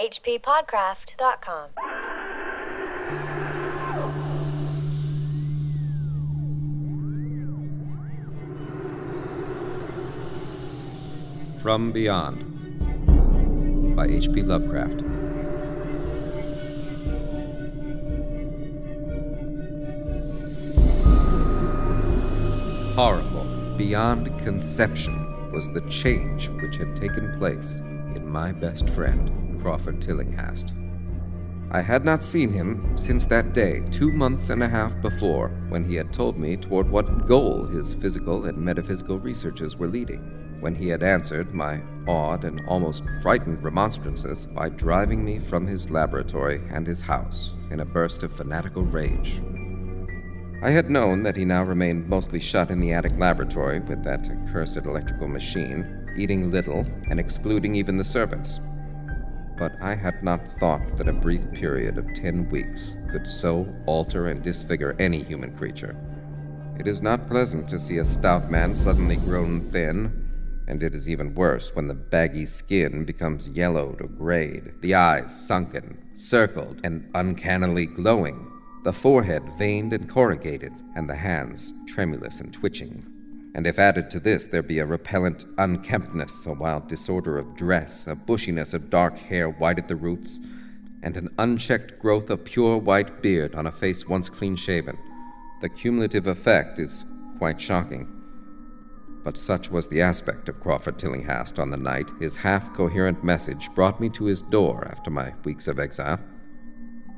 hppodcraft.com. From Beyond by H.P. Lovecraft. Horrible, beyond conception, was the change which had taken place in my best friend, Crawford Tillinghast. I had not seen him since that day, 2 months and a half before, when he had told me toward what goal his physical and metaphysical researches were leading, when he had answered my awed and almost frightened remonstrances by driving me from his laboratory and his house in a burst of fanatical rage. I had known that he now remained mostly shut in the attic laboratory with that accursed electrical machine, eating little and excluding even the servants. But I had not thought that a brief period of 10 weeks could so alter and disfigure any human creature. It is not pleasant to see a stout man suddenly grown thin, and it is even worse when the baggy skin becomes yellowed or grayed, the eyes sunken, circled, and uncannily glowing, the forehead veined and corrugated, and the hands tremulous and twitching. And if added to this there be a repellent unkemptness, a wild disorder of dress, a bushiness of dark hair white at the roots, and an unchecked growth of pure white beard on a face once clean-shaven, the cumulative effect is quite shocking. But such was the aspect of Crawford Tillinghast on the night his half-coherent message brought me to his door after my weeks of exile.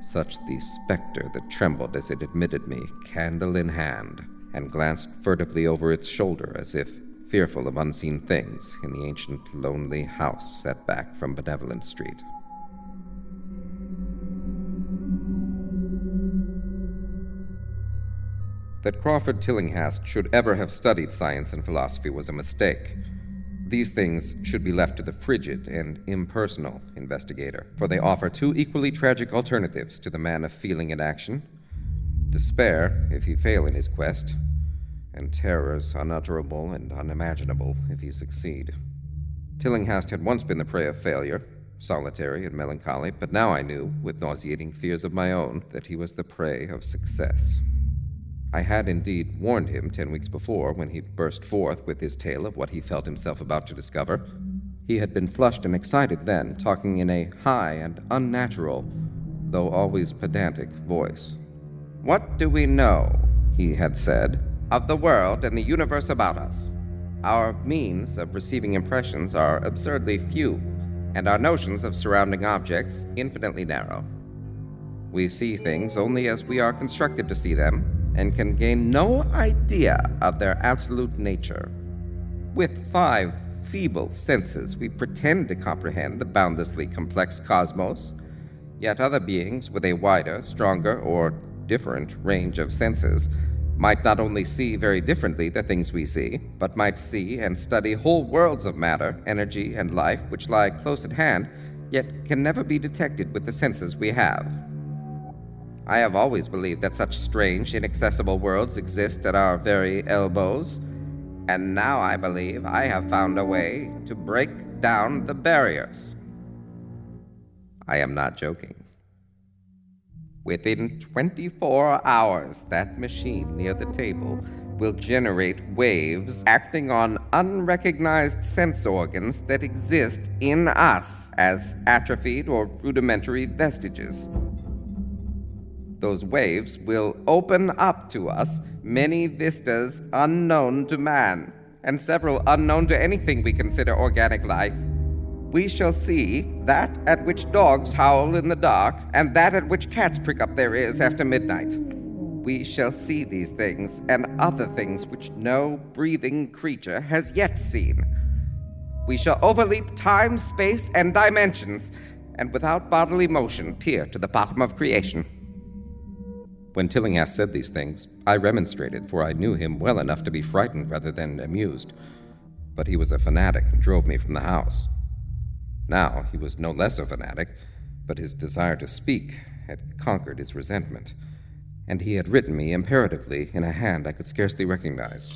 Such the specter that trembled as it admitted me, candle in hand, and glanced furtively over its shoulder as if fearful of unseen things in the ancient, lonely house set back from Benevolent Street. That Crawford Tillinghast should ever have studied science and philosophy was a mistake. These things should be left to the frigid and impersonal investigator, for they offer two equally tragic alternatives to the man of feeling and action: despair if he fail in his quest, and terrors unutterable and unimaginable if he succeed. Tillinghast had once been the prey of failure, solitary and melancholy, but now I knew, with nauseating fears of my own, that he was the prey of success. I had indeed warned him 10 weeks before when he burst forth with his tale of what he felt himself about to discover. He had been flushed and excited then, talking in a high and unnatural, though always pedantic, voice. "What do we know," he had said, "of the world and the universe about us? Our means of receiving impressions are absurdly few, and our notions of surrounding objects infinitely narrow. We see things only as we are constructed to see them, and can gain no idea of their absolute nature. With 5 feeble senses, we pretend to comprehend the boundlessly complex cosmos, yet other beings with a wider, stronger, or different range of senses might not only see very differently the things we see, but might see and study whole worlds of matter, energy, and life which lie close at hand, yet can never be detected with the senses we have. I have always believed that such strange, inaccessible worlds exist at our very elbows, and now I believe I have found a way to break down the barriers. I am not joking. Within 24 hours, that machine near the table will generate waves acting on unrecognized sense organs that exist in us as atrophied or rudimentary vestiges. Those waves will open up to us many vistas unknown to man, and several unknown to anything we consider organic life. We shall see that at which dogs howl in the dark, and that at which cats prick up their ears after midnight. We shall see these things, and other things which no breathing creature has yet seen. We shall overleap time, space, and dimensions, and without bodily motion peer to the bottom of creation." When Tillinghast said these things, I remonstrated, for I knew him well enough to be frightened rather than amused. But he was a fanatic and drove me from the house. Now he was no less a fanatic, but his desire to speak had conquered his resentment, and he had written me imperatively in a hand I could scarcely recognize.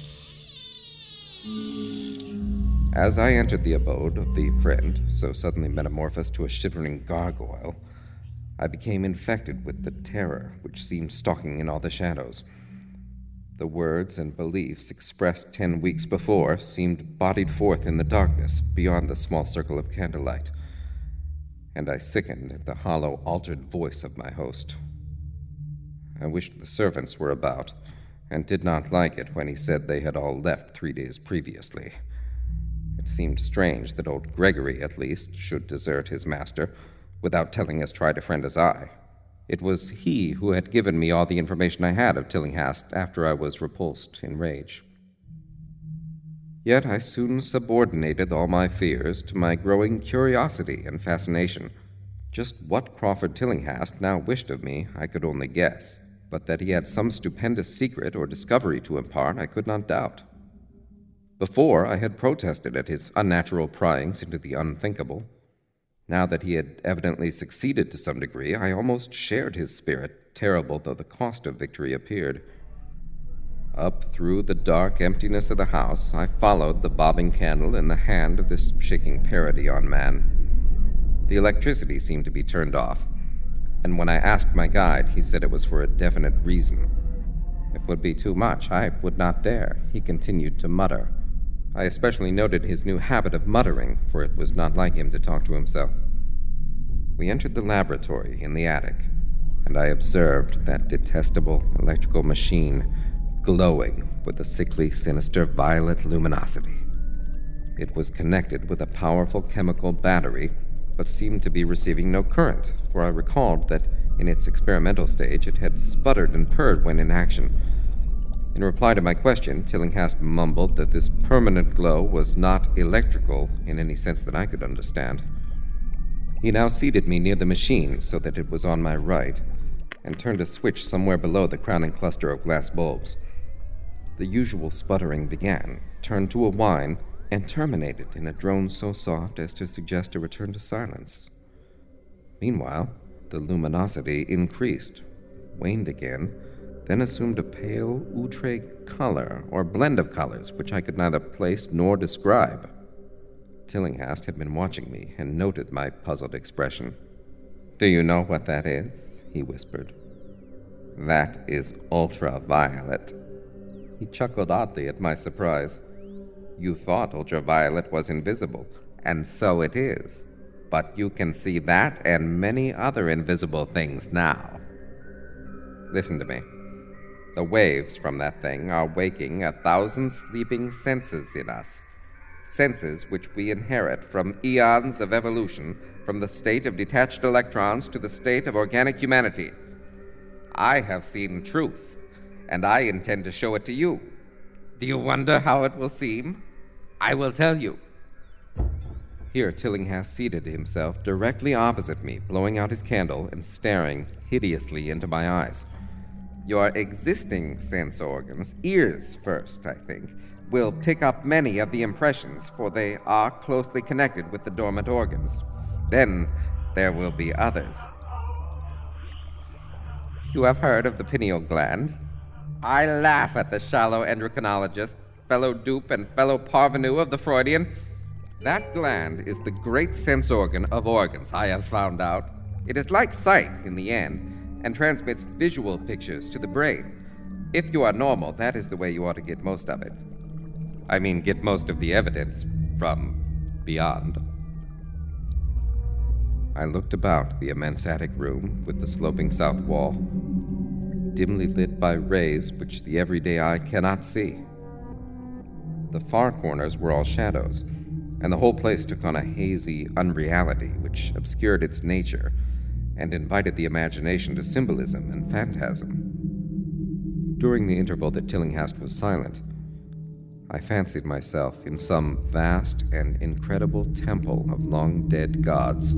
As I entered the abode of the friend, so suddenly metamorphosed to a shivering gargoyle, I became infected with the terror which seemed stalking in all the shadows. The words and beliefs expressed 10 weeks before seemed bodied forth in the darkness beyond the small circle of candlelight, and I sickened at the hollow, altered voice of my host. I wished the servants were about, and did not like it when he said they had all left 3 days previously. It seemed strange that old Gregory, at least, should desert his master without telling as tried a friend as I. It was he who had given me all the information I had of Tillinghast after I was repulsed in rage. Yet I soon subordinated all my fears to my growing curiosity and fascination. Just what Crawford Tillinghast now wished of me I could only guess, but that he had some stupendous secret or discovery to impart I could not doubt. Before, I had protested at his unnatural pryings into the unthinkable. Now that he had evidently succeeded to some degree, I almost shared his spirit, terrible though the cost of victory appeared. Up through the dark emptiness of the house, I followed the bobbing candle in the hand of this shaking parody on man. The electricity seemed to be turned off, and when I asked my guide, he said it was for a definite reason. It would be too much. I would not dare. He continued to mutter. I especially noted his new habit of muttering, for it was not like him to talk to himself. We entered the laboratory in the attic, and I observed that detestable electrical machine glowing with a sickly, sinister violet luminosity. It was connected with a powerful chemical battery, but seemed to be receiving no current, for I recalled that in its experimental stage it had sputtered and purred when in action. In reply to my question, Tillinghast mumbled that this permanent glow was not electrical in any sense that I could understand. He now seated me near the machine so that it was on my right, and turned a switch somewhere below the crowning cluster of glass bulbs. The usual sputtering began, turned to a whine, and terminated in a drone so soft as to suggest a return to silence. Meanwhile, the luminosity increased, waned again, then assumed a pale, outre color, or blend of colors, which I could neither place nor describe. Tillinghast had been watching me and noted my puzzled expression. "Do you know what that is?" he whispered. "That is ultraviolet." He chuckled oddly at my surprise. "You thought ultraviolet was invisible, and so it is. But you can see that and many other invisible things now. Listen to me. The waves from that thing are waking 1,000 sleeping senses in us. Senses which we inherit from eons of evolution, from the state of detached electrons to the state of organic humanity. I have seen truth, and I intend to show it to you. Do you wonder how it will seem? I will tell you." Here Tillinghast seated himself directly opposite me, blowing out his candle and staring hideously into my eyes. "Your existing sense organs, ears first, I think, will pick up many of the impressions, for they are closely connected with the dormant organs. Then there will be others. You have heard of the pineal gland? I laugh at the shallow endocrinologist, fellow dupe and fellow parvenu of the Freudian. That gland is the great sense organ of organs, I have found out. It is like sight in the end, and transmits visual pictures to the brain. If you are normal, that is the way you ought to get most of it. I mean, get most of the evidence from beyond." I looked about the immense attic room with the sloping south wall, dimly lit by rays which the everyday eye cannot see. The far corners were all shadows, and the whole place took on a hazy unreality which obscured its nature and invited the imagination to symbolism and phantasm. During the interval that Tillinghast was silent, I fancied myself in some vast and incredible temple of long-dead gods,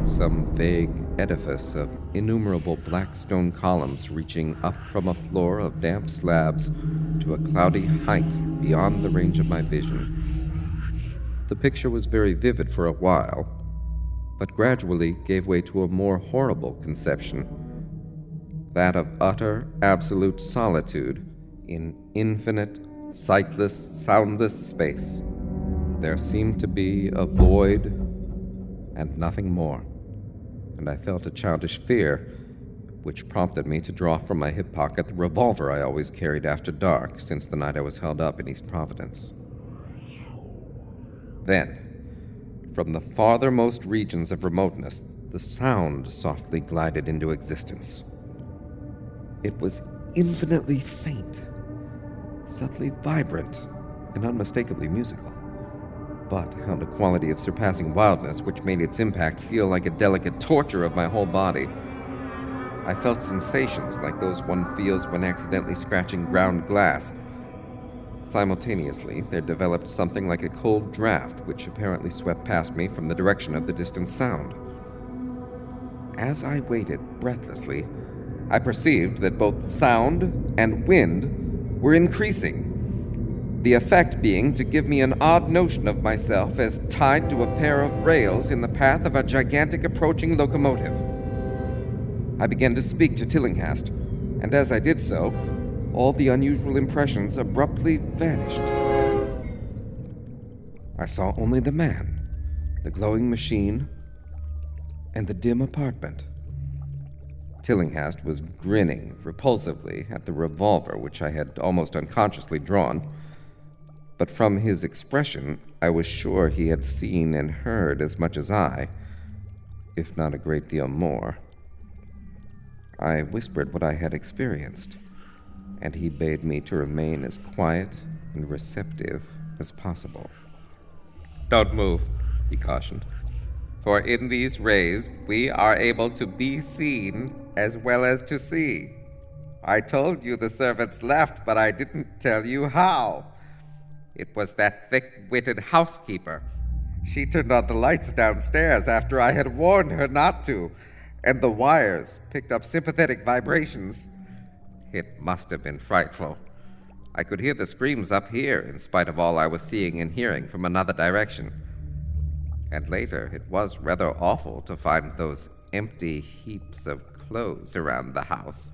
some vague edifice of innumerable black stone columns reaching up from a floor of damp slabs to a cloudy height beyond the range of my vision. The picture was very vivid for a while, but gradually gave way to a more horrible conception, that of utter, absolute solitude in infinite, sightless, soundless space. There seemed to be a void and nothing more, and I felt a childish fear, which prompted me to draw from my hip pocket the revolver I always carried after dark since the night I was held up in East Providence. Then, from the farthermost regions of remoteness, the sound softly glided into existence. It was infinitely faint, subtly vibrant, and unmistakably musical, but held a quality of surpassing wildness which made its impact feel like a delicate torture of my whole body. I felt sensations like those one feels when accidentally scratching ground glass. Simultaneously, there developed something like a cold draft which apparently swept past me from the direction of the distant sound. As I waited breathlessly, I perceived that both sound and wind were increasing, the effect being to give me an odd notion of myself as tied to a pair of rails in the path of a gigantic approaching locomotive. I began to speak to Tillinghast, and as I did so, all the unusual impressions abruptly vanished. I saw only the man, the glowing machine, and the dim apartment. Tillinghast was grinning repulsively at the revolver which I had almost unconsciously drawn, but from his expression I was sure he had seen and heard as much as I, if not a great deal more. I whispered what I had experienced, and he bade me to remain as quiet and receptive as possible. "Don't move," he cautioned, "for in these rays we are able to be seen as well as to see. I told you the servants left, but I didn't tell you how. It was that thick-witted housekeeper. She turned on the lights downstairs after I had warned her not to, and the wires picked up sympathetic vibrations. It must have been frightful. I could hear the screams up here, in spite of all I was seeing and hearing from another direction. And later, it was rather awful to find those empty heaps of clothes around the house.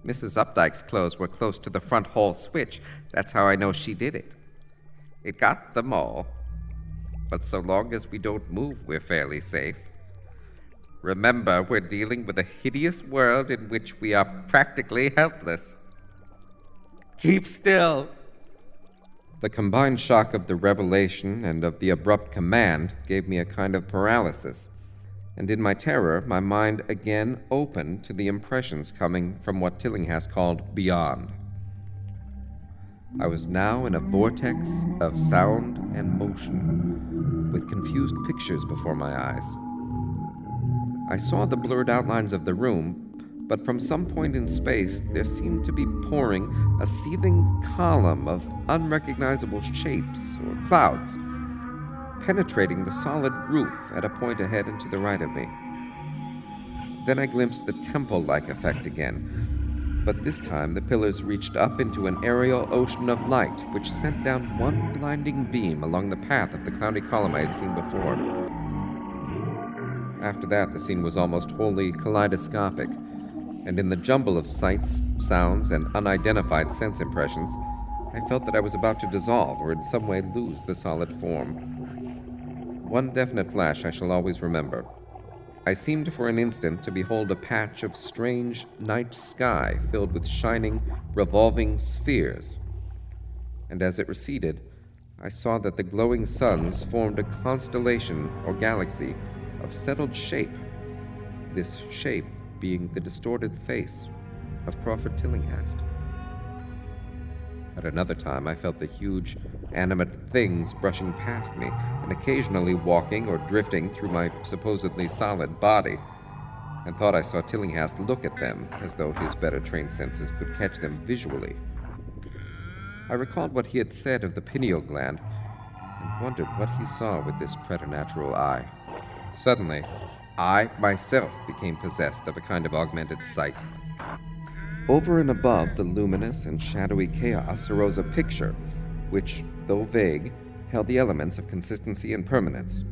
Mrs. Updike's clothes were close to the front hall switch. That's how I know she did it. It got them all. But so long as we don't move, we're fairly safe. Remember, we're dealing with a hideous world in which we are practically helpless. Keep still." The combined shock of the revelation and of the abrupt command gave me a kind of paralysis, and in my terror, my mind again opened to the impressions coming from what Tillinghast called beyond. I was now in a vortex of sound and motion, with confused pictures before my eyes. I saw the blurred outlines of the room, but from some point in space there seemed to be pouring a seething column of unrecognizable shapes or clouds, penetrating the solid roof at a point ahead and to the right of me. Then I glimpsed the temple-like effect again, but this time the pillars reached up into an aerial ocean of light which sent down one blinding beam along the path of the cloudy column I had seen before. After that, the scene was almost wholly kaleidoscopic, and in the jumble of sights, sounds, and unidentified sense impressions, I felt that I was about to dissolve or in some way lose the solid form. One definite flash I shall always remember. I seemed for an instant to behold a patch of strange night sky filled with shining, revolving spheres, and as it receded, I saw that the glowing suns formed a constellation or galaxy of settled shape, this shape being the distorted face of Crawford Tillinghast. At another time, I felt the huge, animate things brushing past me and occasionally walking or drifting through my supposedly solid body, and thought I saw Tillinghast look at them as though his better trained senses could catch them visually. I recalled what he had said of the pineal gland and wondered what he saw with this preternatural eye. Suddenly, I myself became possessed of a kind of augmented sight. Over and above the luminous and shadowy chaos arose a picture which, though vague, held the elements of consistency and permanence.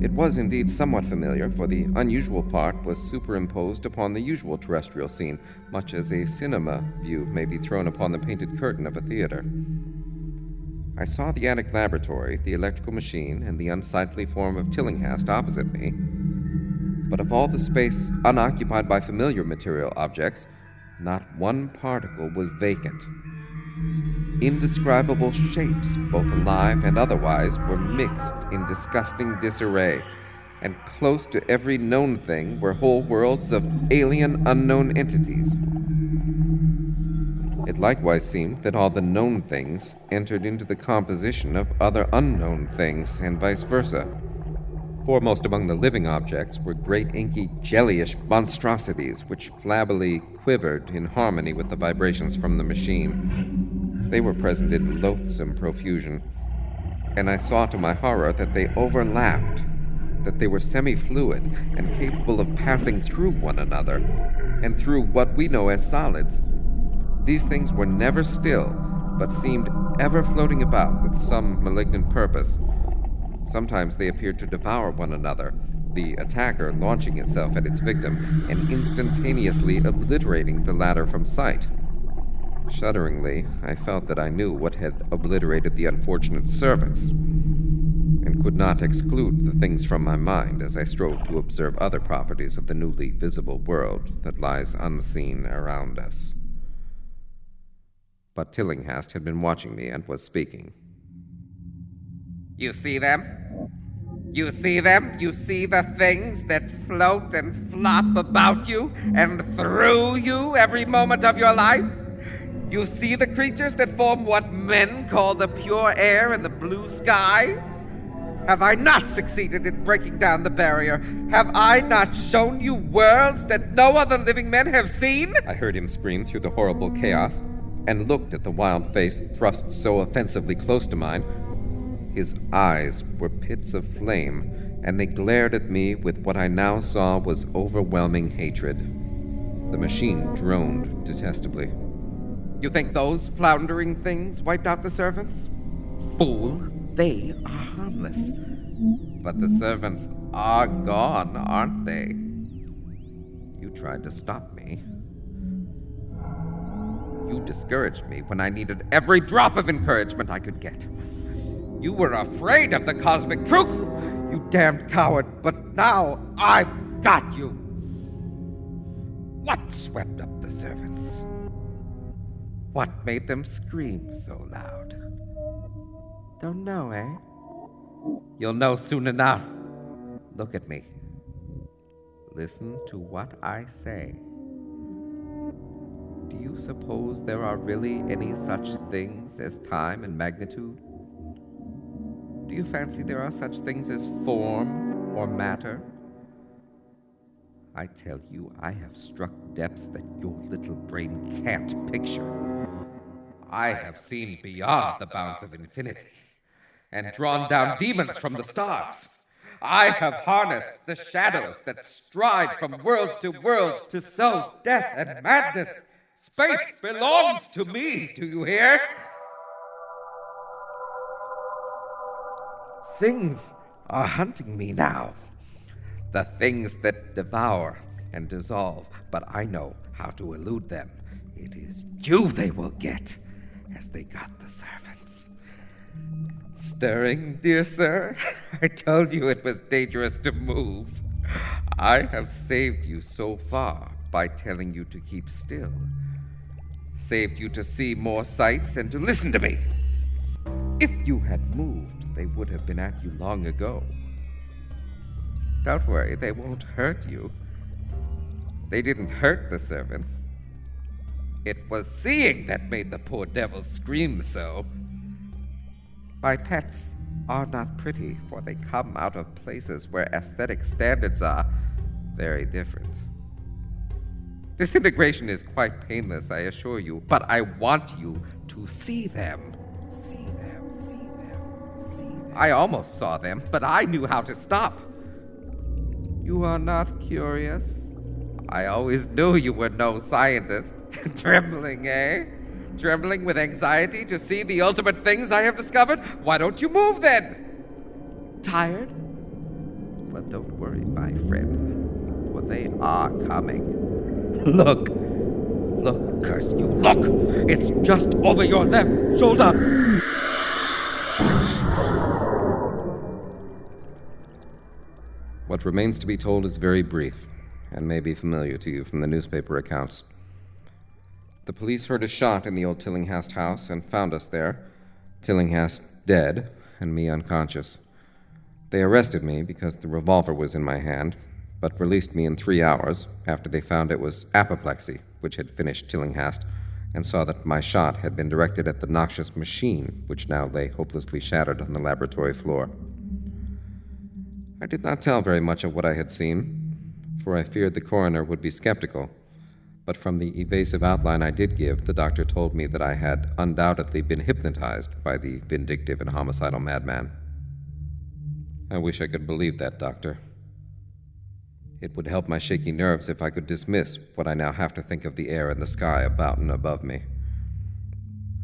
It was indeed somewhat familiar, for the unusual part was superimposed upon the usual terrestrial scene, much as a cinema view may be thrown upon the painted curtain of a theater. I saw the attic laboratory, the electrical machine, and the unsightly form of Tillinghast opposite me. But of all the space unoccupied by familiar material objects, not one particle was vacant. Indescribable shapes, both alive and otherwise, were mixed in disgusting disarray, and close to every known thing were whole worlds of alien, unknown entities. It likewise seemed that all the known things entered into the composition of other unknown things, and vice versa. Foremost among the living objects were great inky, jellyish monstrosities which flabbily quivered in harmony with the vibrations from the machine. They were present in loathsome profusion, and I saw to my horror that they overlapped, that they were semi-fluid and capable of passing through one another, and through what we know as solids. These things were never still, but seemed ever floating about with some malignant purpose. Sometimes they appeared to devour one another, the attacker launching itself at its victim and instantaneously obliterating the latter from sight. Shudderingly, I felt that I knew what had obliterated the unfortunate servants, and could not exclude the things from my mind as I strove to observe other properties of the newly visible world that lies unseen around us. But Tillinghast had been watching me and was speaking. You see them? You see them? You see the things that float and flop about you and through you every moment of your life? You see the creatures that form what men call the pure air and the blue sky? Have I not succeeded in breaking down the barrier? Have I not shown you worlds that no other living men have seen? I heard him scream through the horrible chaos, and looked at the wild face thrust so offensively close to mine. His eyes were pits of flame, and they glared at me with what I now saw was overwhelming hatred. The machine droned detestably. You think those floundering things wiped out the servants? Fool, they are harmless. But the servants are gone, aren't they? You tried to stop me. You discouraged me when I needed every drop of encouragement I could get. You were afraid of the cosmic truth, you damned coward, but now I've got you. What swept up the servants? What made them scream so loud? Don't know, eh? You'll know soon enough. Look at me. Listen to what I say. Do you suppose there are really any such things as time and magnitude? Do you fancy there are such things as form or matter? I tell you, I have struck depths that your little brain can't picture. I have seen beyond the bounds of infinity and drawn down demons from the stars. I have harnessed the shadows that stride from world to world to sow death and madness. Space belongs to me, do you hear? Things are hunting me now. The things that devour and dissolve, but I know how to elude them. It is you they will get, as they got the servants. Stirring, dear sir? I told you it was dangerous to move. I have saved you so far by telling you to keep still. Saved you to see more sights and to listen to me. If you had moved, they would have been at you long ago. Don't worry, they won't hurt you. They didn't hurt the servants. It was seeing that made the poor devils scream so. My pets are not pretty, for they come out of places where aesthetic standards are very different. Disintegration is quite painless, I assure you, but I want you to see them. See them, see them, see them. I almost saw them, but I knew how to stop. You are not curious? I always knew you were no scientist. Trembling, eh? Trembling with anxiety to see the ultimate things I have discovered? Why don't you move then? Tired? Well, don't worry, my friend, for they are coming. Look! Look, curse you, look! It's just over your left shoulder! What remains to be told is very brief, and may be familiar to you from the newspaper accounts. The police heard a shot in the old Tillinghast house and found us there, Tillinghast dead and me unconscious. They arrested me because the revolver was in my hand, but released me in 3 hours after they found it was apoplexy, which had finished Tillinghast, and saw that my shot had been directed at the noxious machine, which now lay hopelessly shattered on the laboratory floor. I did not tell very much of what I had seen, for I feared the coroner would be skeptical, but from the evasive outline I did give, the doctor told me that I had undoubtedly been hypnotized by the vindictive and homicidal madman. I wish I could believe that, Doctor. It would help my shaky nerves if I could dismiss what I now have to think of the air and the sky about and above me.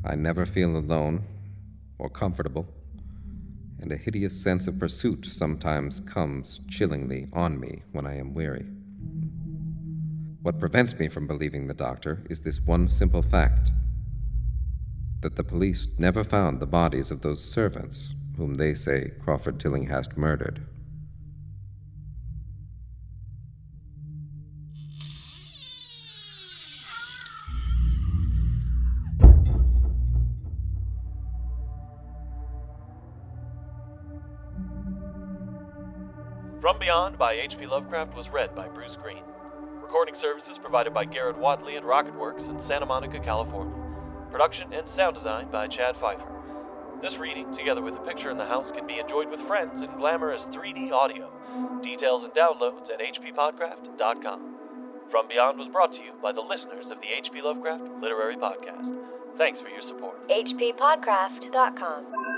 I never feel alone or comfortable, and a hideous sense of pursuit sometimes comes chillingly on me when I am weary. What prevents me from believing the doctor is this one simple fact, that the police never found the bodies of those servants whom they say Crawford Tillinghast murdered. From Beyond by H.P. Lovecraft was read by Bruce Green. Recording services provided by Garrett Wadley at Rocketworks in Santa Monica, California. Production and sound design by Chad Pfeiffer. This reading, together with a picture in the house, can be enjoyed with friends in glamorous 3D audio. Details and downloads at hppodcraft.com. From Beyond was brought to you by the listeners of the H.P. Lovecraft Literary Podcast. Thanks for your support. hppodcraft.com